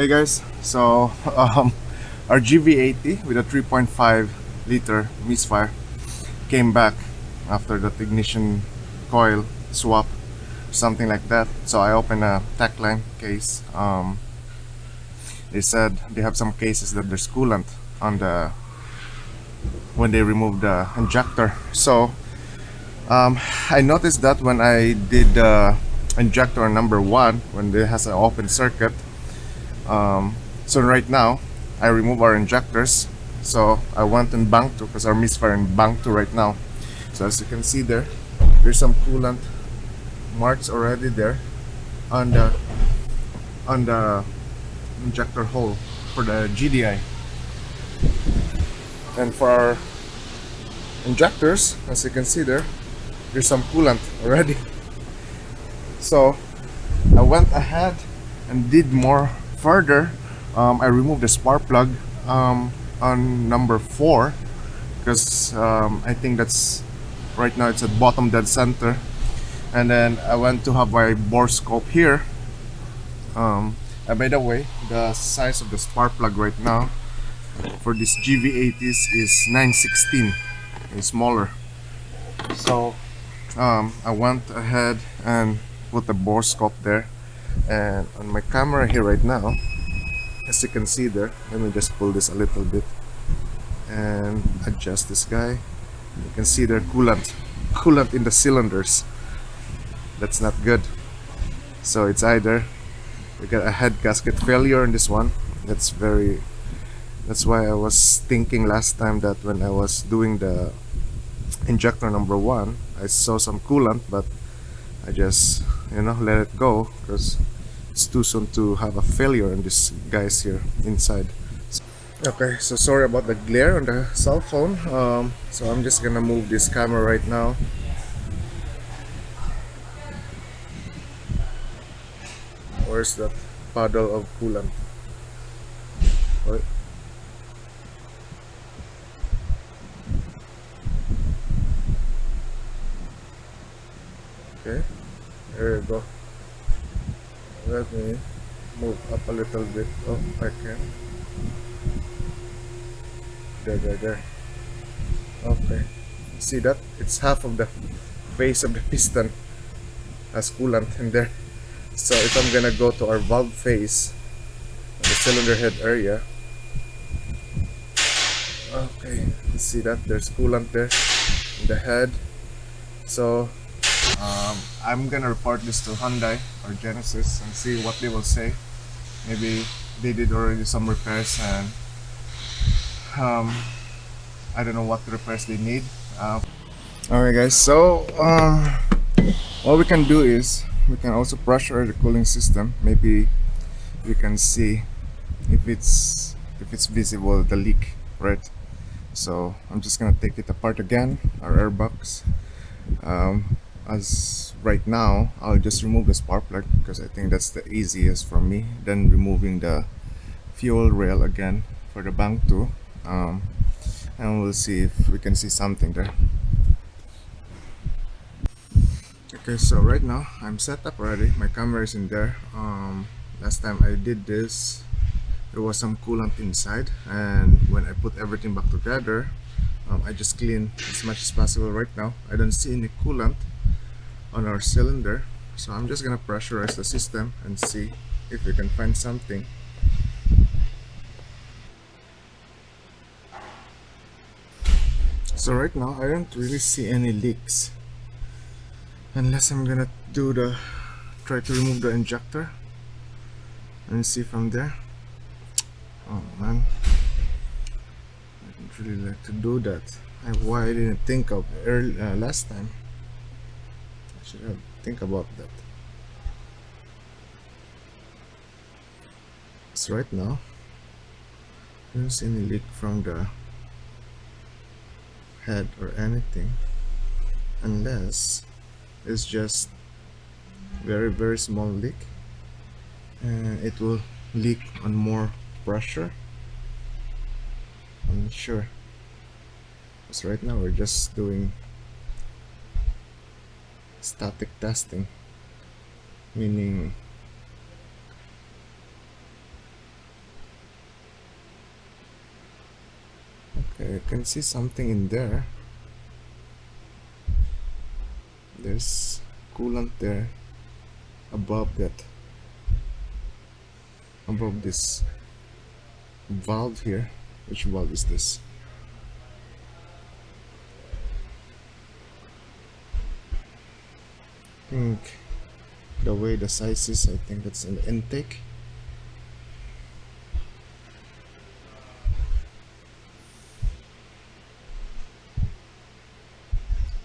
Hey guys, so our Gv80 with a 3.5 liter misfire came back after the ignition coil swap, something like that. So I opened a tech line case. They said they have some cases that there's coolant on the when they remove the injector. So I noticed that when I did the injector number one, when it has an open circuit. So right now I remove our injectors, so I went in bank 2 because our misfire in bank 2 right now. So as you can see there's some coolant marks already there on the injector hole for the GDI. And for our injectors, as you can see there's some coolant already. So I went ahead and did more further. I removed the spark plug on number 4 because I think that's right now it's at bottom dead center. And then I went to have my bore scope here. And by the way, the size of the spark plug right now for this Gv80s is 916. It's smaller. So I went ahead and put the bore scope there. And on my camera here right now, as you can see there, let me just pull this a little bit and adjust this guy. You can see there coolant in the cylinders. That's not good. So it's either we got a head gasket failure in this one. That's why I was thinking last time that when I was doing the injector number 1, I saw some coolant, but I just let it go because it's too soon to have a failure in this guys here inside. Okay, so sorry about the glare on the cell phone. So I'm just gonna move this camera right now. Where's that puddle of coolant? Right. Okay, there you go. Let me move up a little bit. Oh, I can. There. Okay. See that? It's half of the face of the piston has coolant in there. So if I'm gonna go to our valve face, the cylinder head area. Okay, you see that? There's coolant there in the head. So I'm gonna report this to Hyundai or Genesis and see what they will say. Maybe they did already some repairs and I don't know what repairs they need. Alright guys, so what we can do is we can also pressure the cooling system. Maybe we can see if it's visible the leak, right? So I'm just gonna take it apart again, our airbox. As right now I'll just remove the spark plug because I think that's the easiest for me, then removing the fuel rail again for the bank 2, and we'll see if we can see something there. Okay, so right now I'm set up already. My camera is in there. Last time I did this, there was some coolant inside, and when I put everything back together, I just clean as much as possible. Right now I don't see any coolant on our cylinder, so I'm just gonna pressurize the system and see if we can find something. So right now I don't really see any leaks unless I'm gonna try to remove the injector and see from there. Oh man, I don't really like to do that. Why I didn't think of last time. I should have think about that. So right now I don't see any leak from the head or anything, unless it's just very small leak and it will leak on more pressure. I'm not sure, because right now we're just doing static testing, meaning Okay, I can see something in there. There's coolant there above that, above this valve here. Which valve is this? I think the way the size is, I think that's an intake.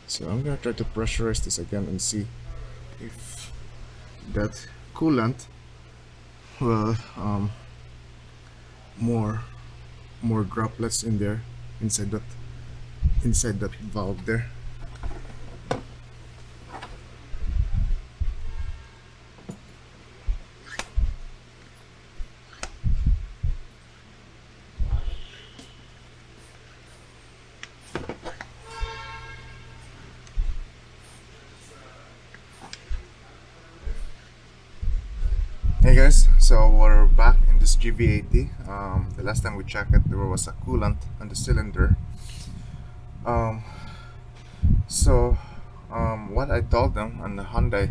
So I'm gonna try to pressurize this again and see if that coolant will more droplets in there inside that valve there. Hey guys, so we're back in this Gv80. The last time we checked it, there was a coolant on the cylinder. What I told them on the Hyundai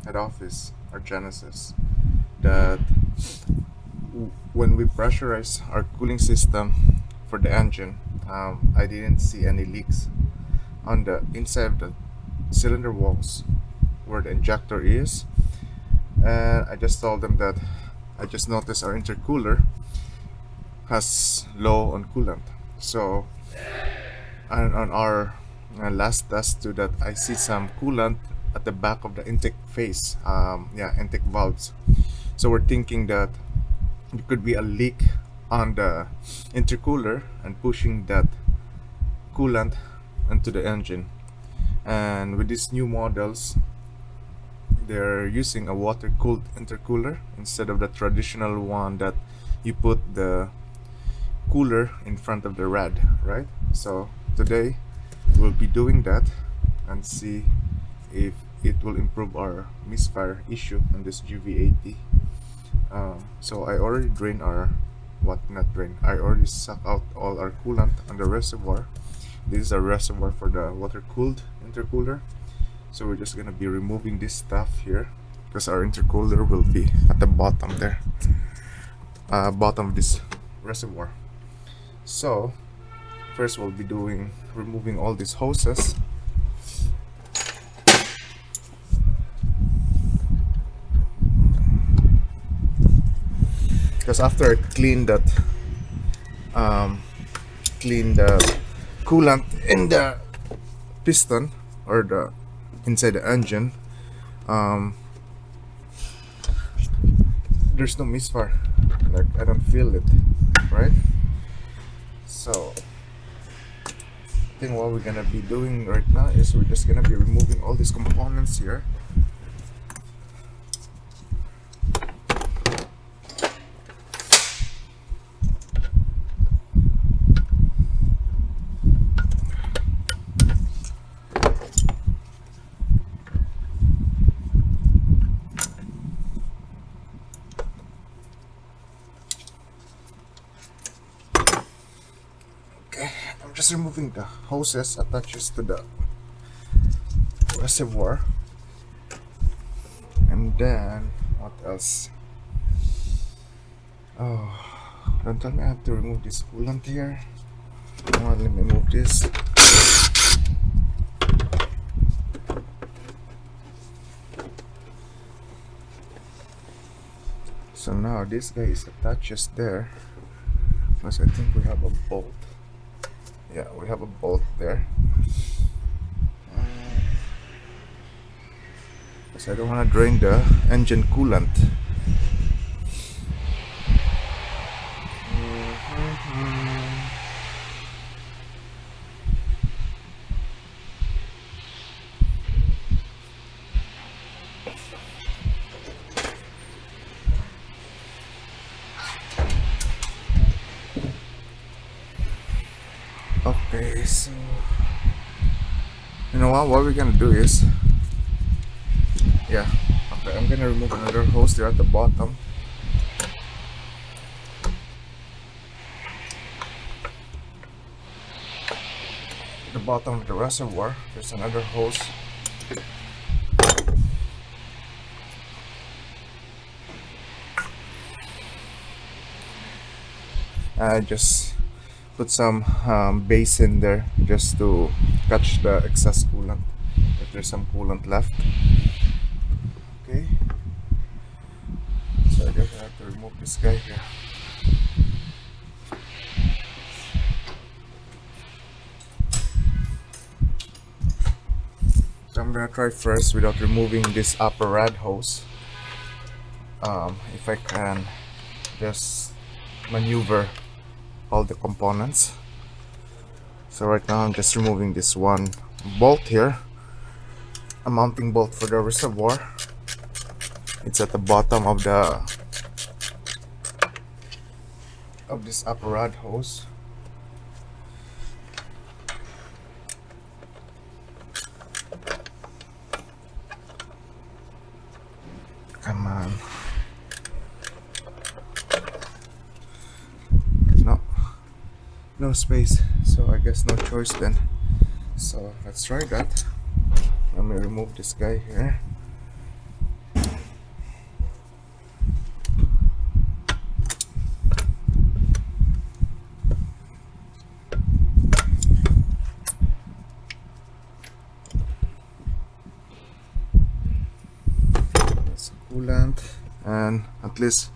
head office or Genesis, that when we pressurize our cooling system for the engine, I didn't see any leaks on the inside of the cylinder walls where the injector is. And I just told them that I just noticed our intercooler has low on coolant. So on our last test to that, I see some coolant at the back of the intake phase, intake valves. So we're thinking that it could be a leak on the intercooler and pushing that coolant into the engine. And with these new models, they're using a water-cooled intercooler instead of the traditional one that you put the cooler in front of the rad, right? So today we'll be doing that and see if it will improve our misfire issue on this Gv80. So I already drained our I already sucked out all our coolant on the reservoir. This is a reservoir for the water-cooled intercooler. So we're just gonna be removing this stuff here because our intercooler will be at the bottom there, bottom of this reservoir. So first we'll be removing all these hoses. Because after I clean the coolant in the piston or the inside the engine, there's no misfire. Like, I don't feel it, right? So I think what we're gonna be doing right now is we're just gonna be removing all these components here. Just removing the hoses attaches to the reservoir, and then what else? Oh, don't tell me I have to remove this coolant here. Come on, let me move this. So now this guy is attaches there because I think we have a bolt. Yeah, we have a bolt there. Because I don't want to drain the engine coolant. Okay, so you know what we're gonna do is, okay, I'm gonna remove another hose there at the bottom. bottom of the reservoir. There's another hose. I just put some base in there just to catch the excess coolant if there's some coolant left. Okay, so I just have to remove this guy here. So I'm gonna try first without removing this upper rad hose. If I can just maneuver all the components. So right now I'm just removing this one bolt here, a mounting bolt for the reservoir. It's at the bottom of this upper rod hose. Come on. No space, so I guess no choice then. So let's try that. Let me remove this guy here. That's coolant, and at least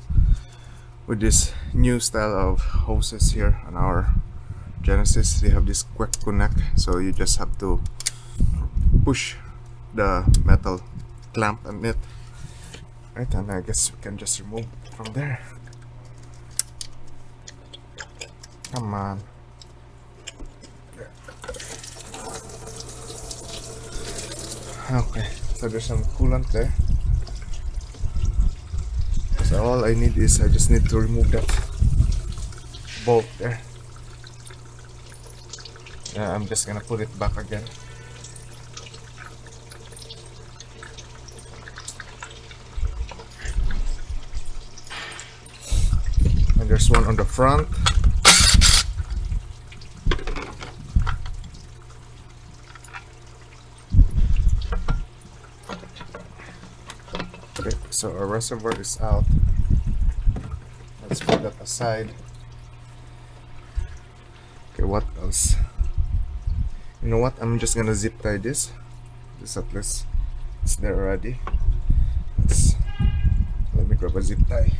with this new style of hoses here on our Genesis, they have this quick connect, so you just have to push the metal clamp on it, right? And I guess we can just remove from there. Come on. Okay, so there's some coolant there. So all I need is I just need to remove that bolt there. Yeah, I'm just gonna put it back again. And there's one on the front. Okay, so our reservoir is out. Let's put that aside. Okay, what else? You know what? I'm just gonna zip tie this. This at least it's there already. Let me grab a zip tie.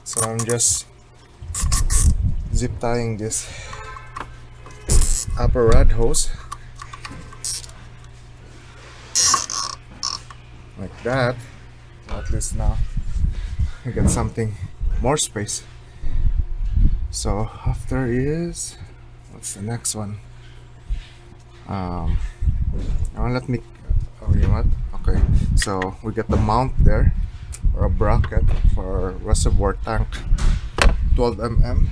So I'm just zip tying this upper rod hose like that. At least now I get something more space. So after is, what's the next one? Now let me, oh, you know what? Okay, so we get the mount there, or a bracket for reservoir tank, 12 mm.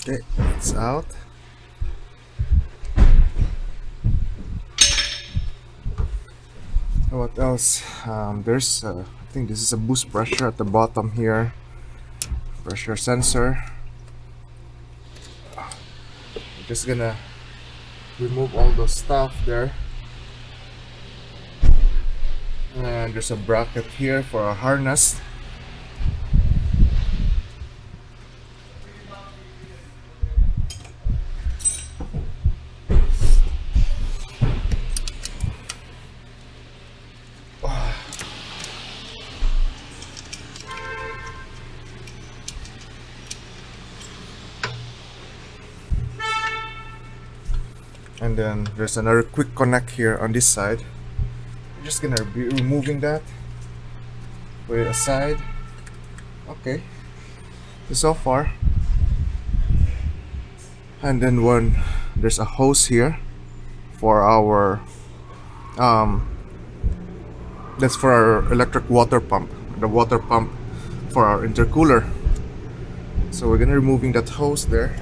Okay, it's out. What else? There's I think this is a boost pressure at the bottom here. Pressure sensor. Just gonna remove all those stuff there. And there's a bracket here for a harness. And then there's another quick connect here on this side. I'm just gonna be removing that. Put it aside. Okay. So far. And then there's a hose here for our that's for our electric water pump. The water pump for our intercooler. So we're gonna removing that hose there.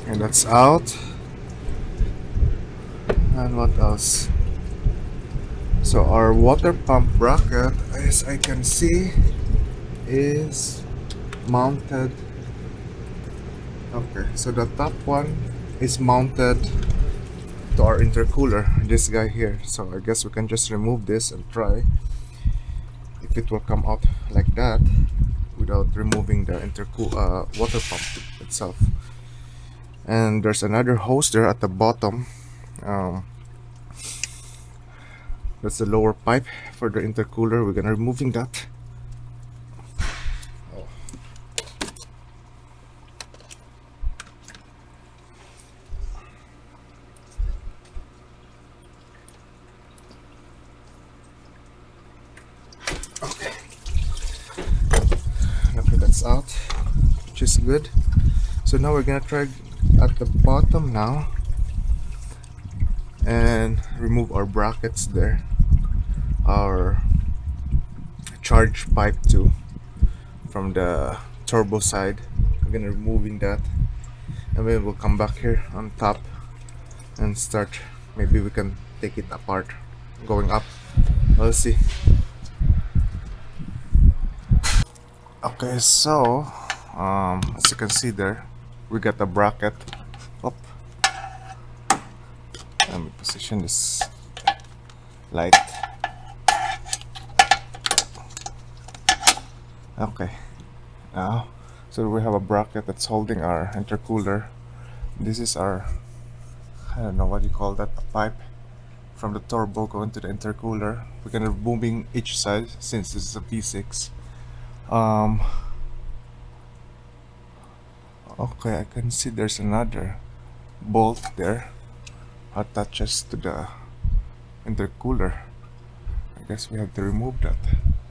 And that's out. And what else? So our water pump bracket, as I can see, is mounted. Okay, so the top one is mounted to our intercooler, this guy here. So I guess we can just remove this and try if it will come out like that without removing the water pump itself. And there's another hose there at the bottom. That's the lower pipe for the intercooler. We're gonna removing that. Okay, that's out, which is good. So now we're gonna try at the bottom now and remove our brackets there, our charge pipe too from the turbo side. We're gonna removing that, and then we'll come back here on top and start. Maybe we can take it apart going up. Let's see. Okay, so as you can see there, we got the bracket up. Let me position this light. Okay, now so we have a bracket that's holding our intercooler. This is our, I don't know what you call that, a pipe from the turbo going to the intercooler. We're gonna moving each side since this is a V6. Okay, I can see there's another bolt there attaches to the intercooler. I guess we have to remove that,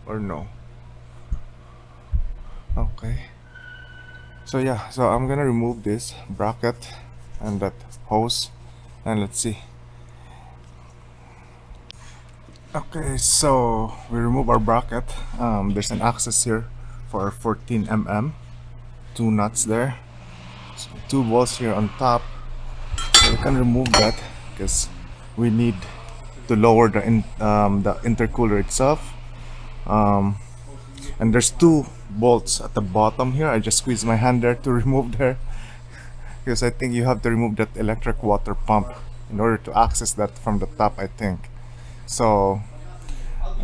or no? Okay, so yeah, so I'm gonna remove this bracket and that hose, and let's see. Okay, so we remove our bracket. There's an access here for 14 mm, two nuts there, so 2 bolts here on top. So we can remove that because we need to lower the intercooler itself. And there's 2 bolts at the bottom here. I just squeezed my hand there to remove there because I think you have to remove that electric water pump in order to access that from the top, I think. So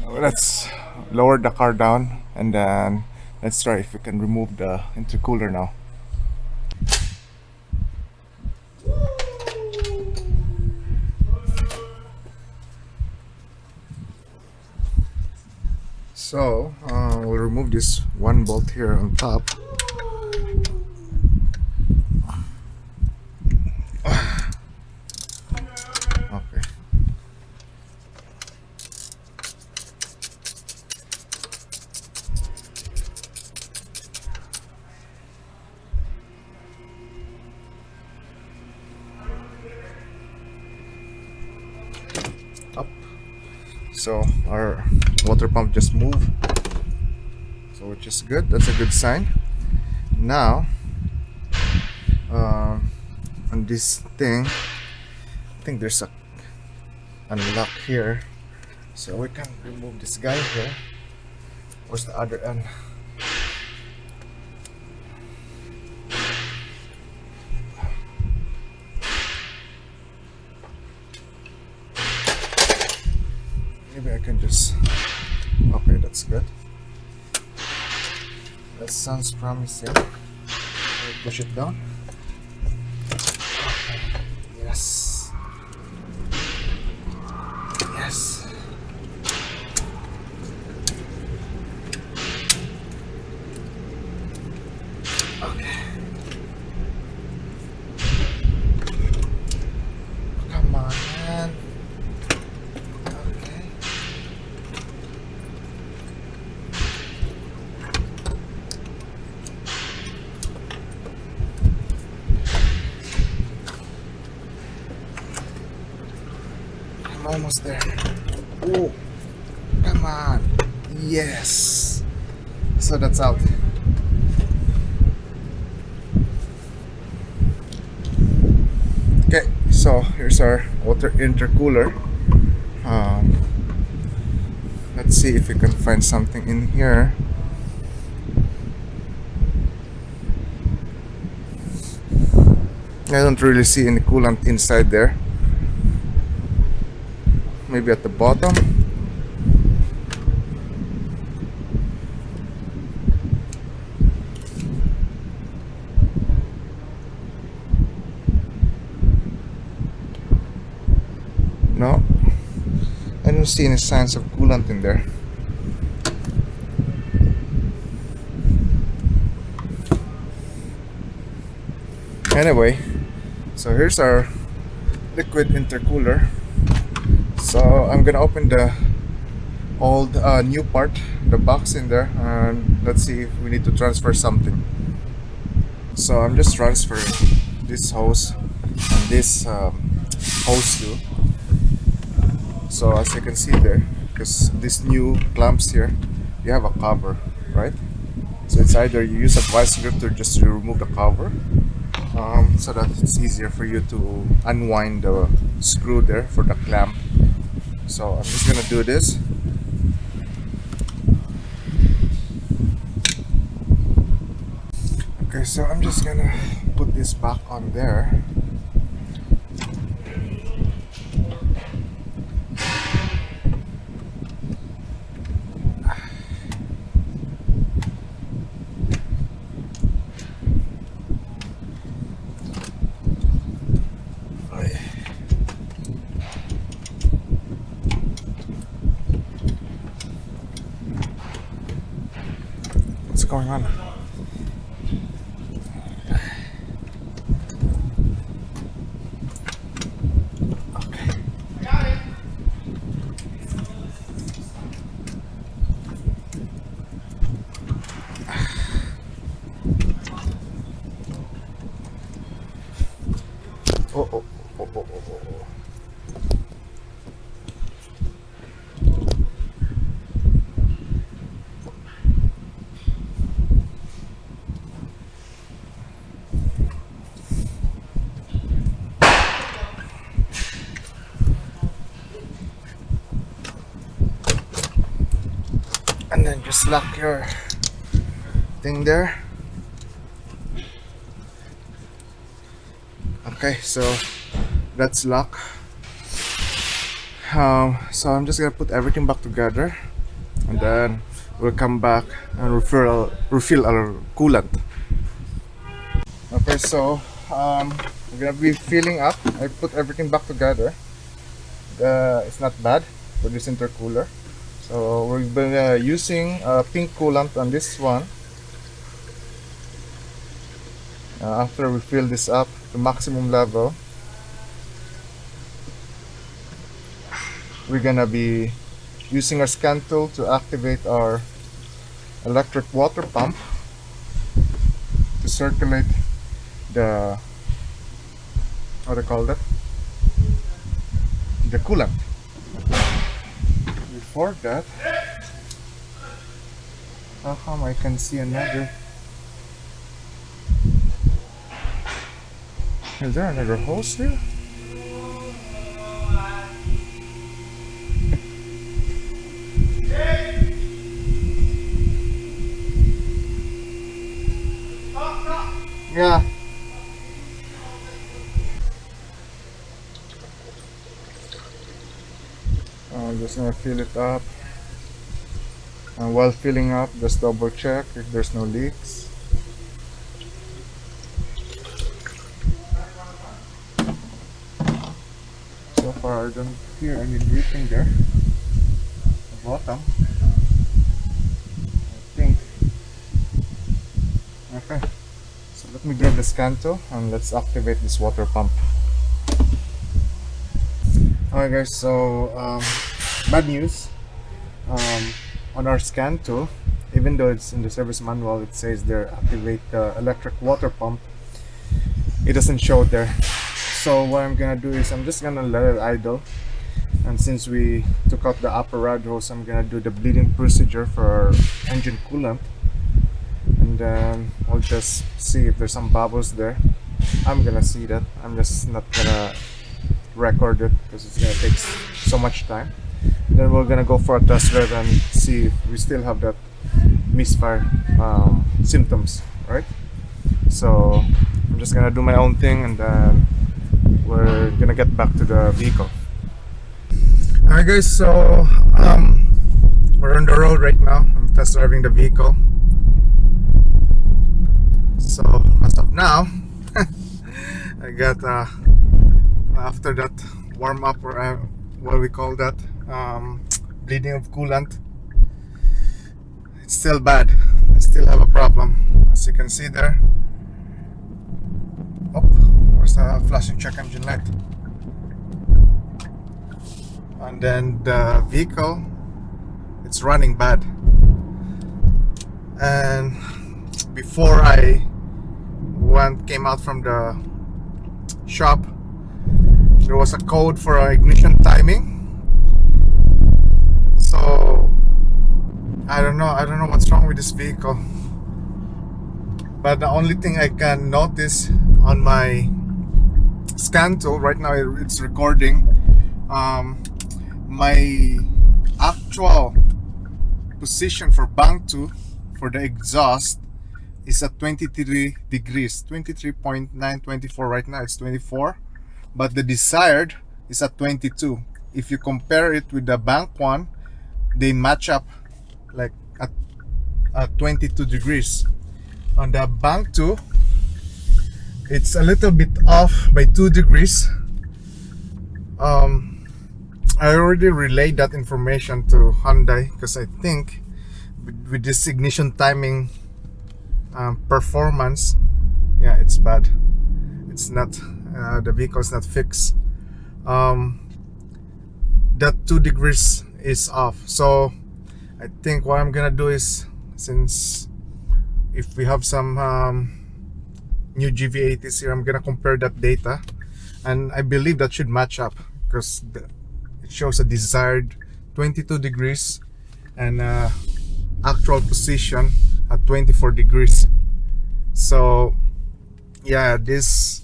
let's lower the car down and then let's try if we can remove the intercooler now. So we'll remove this 1 bolt here on top. Okay. So our water pump just moved, so which is good. That's a good sign. Now on this thing, I think there's a unlock here, so we can remove this guy here. Where's the other end? Maybe I can just... Okay, that's good. That sounds promising. Push it down. Okay. Yes. Yes. Okay. Come on, man. Okay. I'm almost there. Oh, come on. Yes. So that's out. Okay, so here's our water intercooler. Let's see if we can find something in here. I don't really see any coolant inside there. Maybe at the bottom. No, I don't see any signs of coolant in there. Anyway, so here's our liquid intercooler. So I'm gonna open the old new part, the box in there, and let's see if we need to transfer something. So I'm just transferring this hose and this hose too. So as you can see there, because these new clamps here, you have a cover, right? So it's either you use a vice grip to just remove the cover, so that it's easier for you to unwind the screw there for the clamp. So I'm just gonna do this. Okay, so I'm just gonna put this back on there. What's going on? Okay. Oh. And then just lock your thing there. Okay, so that's lock. So I'm just gonna put everything back together, and then we'll come back and refill our coolant. Okay, so we're gonna be filling up. I put everything back together. It's not bad for this intercooler. So we've been using pink coolant on this one. After we fill this up to maximum level, we're gonna be using our scan tool to activate our electric water pump to circulate the, what do you call that? The coolant. before that, how come I can see another? Is there another hose here? Yeah. I'm just gonna fill it up. And while filling up, just double check if there's no leaks. So far, I don't hear any dripping there. The bottom, I think. Okay. So let me get the scan tool and let's activate this water pump. Alright guys, so bad news. On our scan tool, even though it's in the service manual, it says there activate the electric water pump, it doesn't show there. So what I'm gonna do is I'm just gonna let it idle, and since we took out the upper rod hose, I'm gonna do the bleeding procedure for our engine coolant, and then I'll just see if there's some bubbles there. I'm gonna see that. I'm just not gonna record it because it's gonna take so much time. Then we're gonna go for a test drive and see if we still have that misfire symptoms, right? So I'm just gonna do my own thing, and then we're gonna get back to the vehicle. Alright guys, so we're on the road right now. I'm test driving the vehicle. So as of now, I got after that warm up, or what we call that, bleeding of coolant, it's still bad. I still have a problem, as you can see there. Oh, where's the flashing check engine light? And then the vehicle, it's running bad. And before I came out from the shop, there was a code for ignition timing. So I don't know what's wrong with this vehicle, but the only thing I can notice on my scan tool right now, it's recording my actual position for bank 2 for the exhaust is at 23 degrees, 23.924. Right now it's 24, but the desired is at 22. If you compare it with the bank 1, they match up like at 22 degrees. On the bank 2, it's a little bit off by 2 degrees. I already relayed that information to Hyundai, because I think with this ignition timing performance, yeah, it's bad. It's not, the vehicle's not fixed. That 2 degrees is off. So I think what I'm gonna do is, since if we have some new Gv80s here, I'm gonna compare that data, and I believe that should match up, because it shows a desired 22 degrees and actual position at 24 degrees. So yeah, this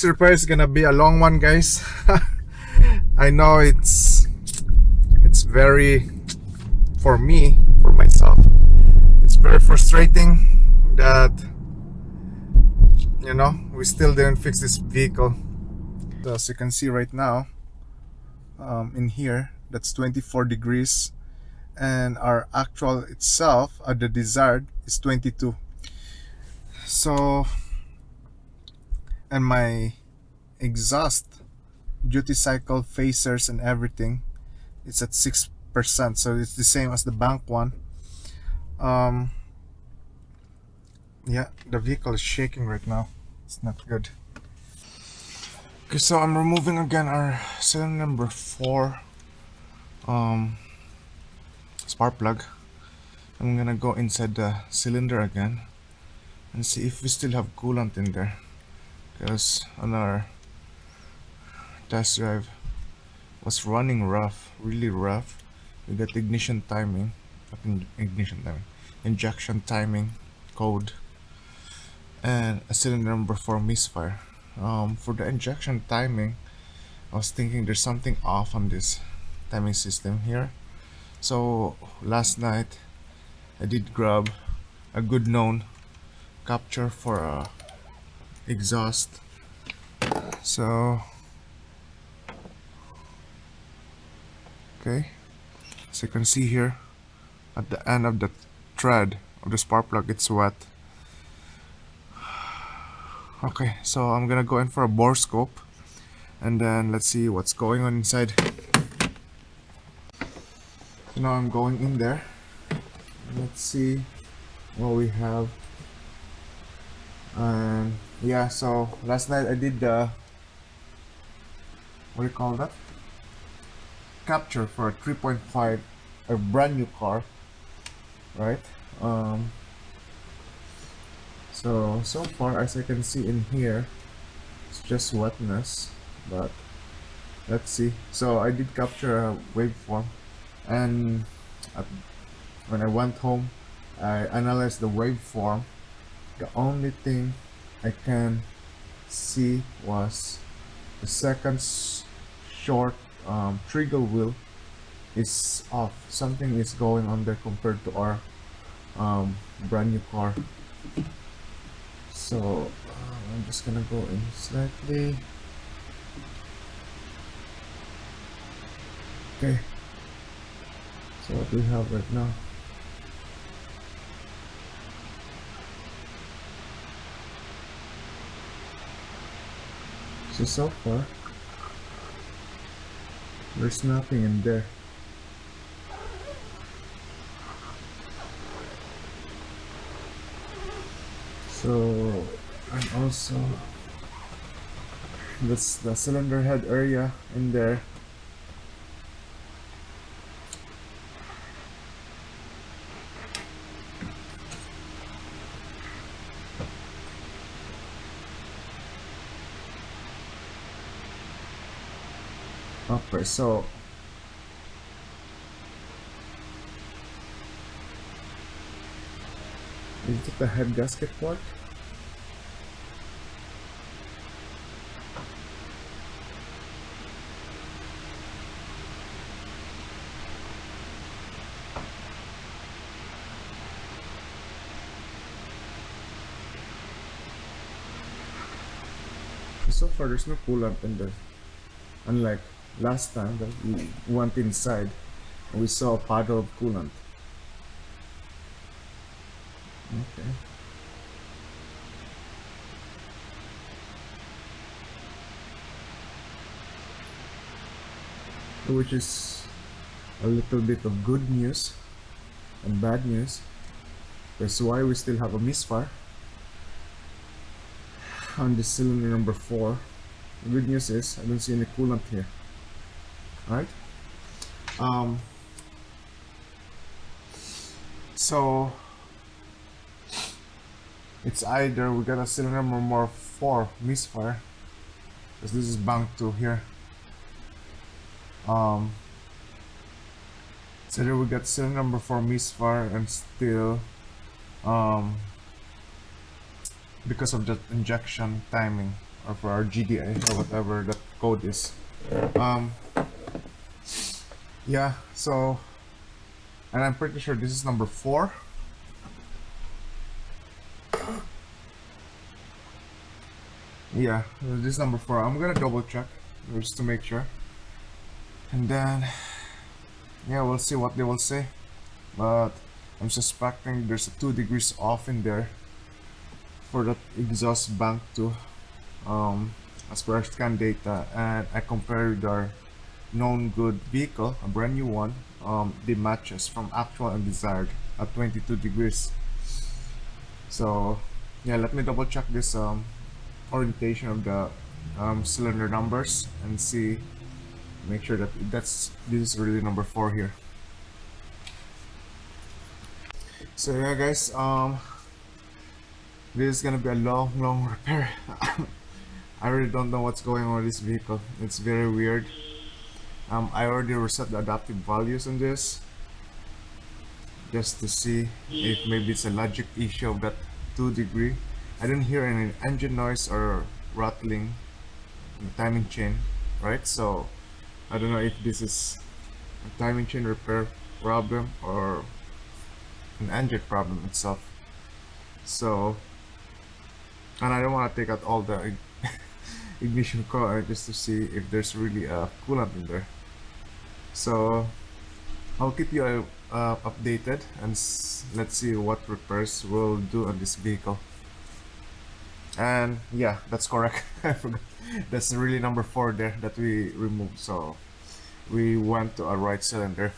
repair is gonna be a long one, guys. I know it's very, for myself, it's very frustrating that, you know, we still didn't fix this vehicle. So as you can see right now, in here, that's 24 degrees, and our actual itself at the desired is 22. So, and my exhaust duty cycle, phasers and everything, it's at 6%, so it's the same as the bank 1. Yeah, the vehicle is shaking right now. It's not good. Okay, so I'm removing again our cylinder number 4 spark plug. I'm gonna go inside the cylinder again and see if we still have coolant in there, because on our test drive was running rough, really rough, we got ignition timing, ignition timing, injection timing code, and a cylinder number for misfire. For the injection timing, I was thinking there's something off on this timing system here. So last night I did grab a good known capture for a exhaust. So okay, so you can see here at the end of the thread of the spark plug it's wet. Okay, so I'm gonna go in for a bore scope and then let's see what's going on inside. So now I'm going in there. Let's see what we have. And yeah, so last night I did the, what do you call that, capture for a 3.5, a brand new car, right? So far as I can see in here, it's just wetness, but let's see. So I did capture a waveform, and when I went home I analyzed the waveform. The only thing I can see was the second short trigger wheel is off. Something is going on there compared to our brand new car. So I'm just gonna go in slightly. Okay, so what do we have right now? So far there's nothing in there. So, and also that's the cylinder head area in there. Okay, so is it the head gasket part? So far there's no coolant in there, unlike last time that we went inside and we saw a puddle of coolant. Okay. Which is a little bit of good news and bad news. That's why we still have a misfire on the cylinder number 4. The good news is I don't see any coolant here. Alright? So it's either we got a cylinder number 4 misfire, because this is bank 2 here. So either we got cylinder number 4 misfire and still because of the injection timing, or for our GDA or whatever that code is. Yeah, so, and I'm pretty sure this is number 4. Yeah, this is number 4. I'm gonna double check just to make sure, and then yeah, we'll see what they will say, but I'm suspecting there's a 2 degrees off in there for that exhaust bank 2, as per our scan data, and I compared with our known good vehicle, a brand new one. The matches from actual and desired at 22 degrees. So yeah, let me double check this orientation of the cylinder numbers and see, make sure that this is really number 4 here. So yeah guys, this is gonna be a long repair. I really don't know what's going on with this vehicle. It's very weird. I already reset the adaptive values on this just to see if maybe it's a logic issue of that 2 degree. I didn't hear any engine noise or rattling in the timing chain, right? So I don't know if this is a timing chain repair problem or an engine problem itself. So, and I don't want to take out all the ignition coil just to see if there's really a coolant in there. So I'll keep you updated, and let's see what repairs we'll do on this vehicle. And yeah, that's correct. I forgot. That's really number 4 there that we removed. So we went to a right cylinder.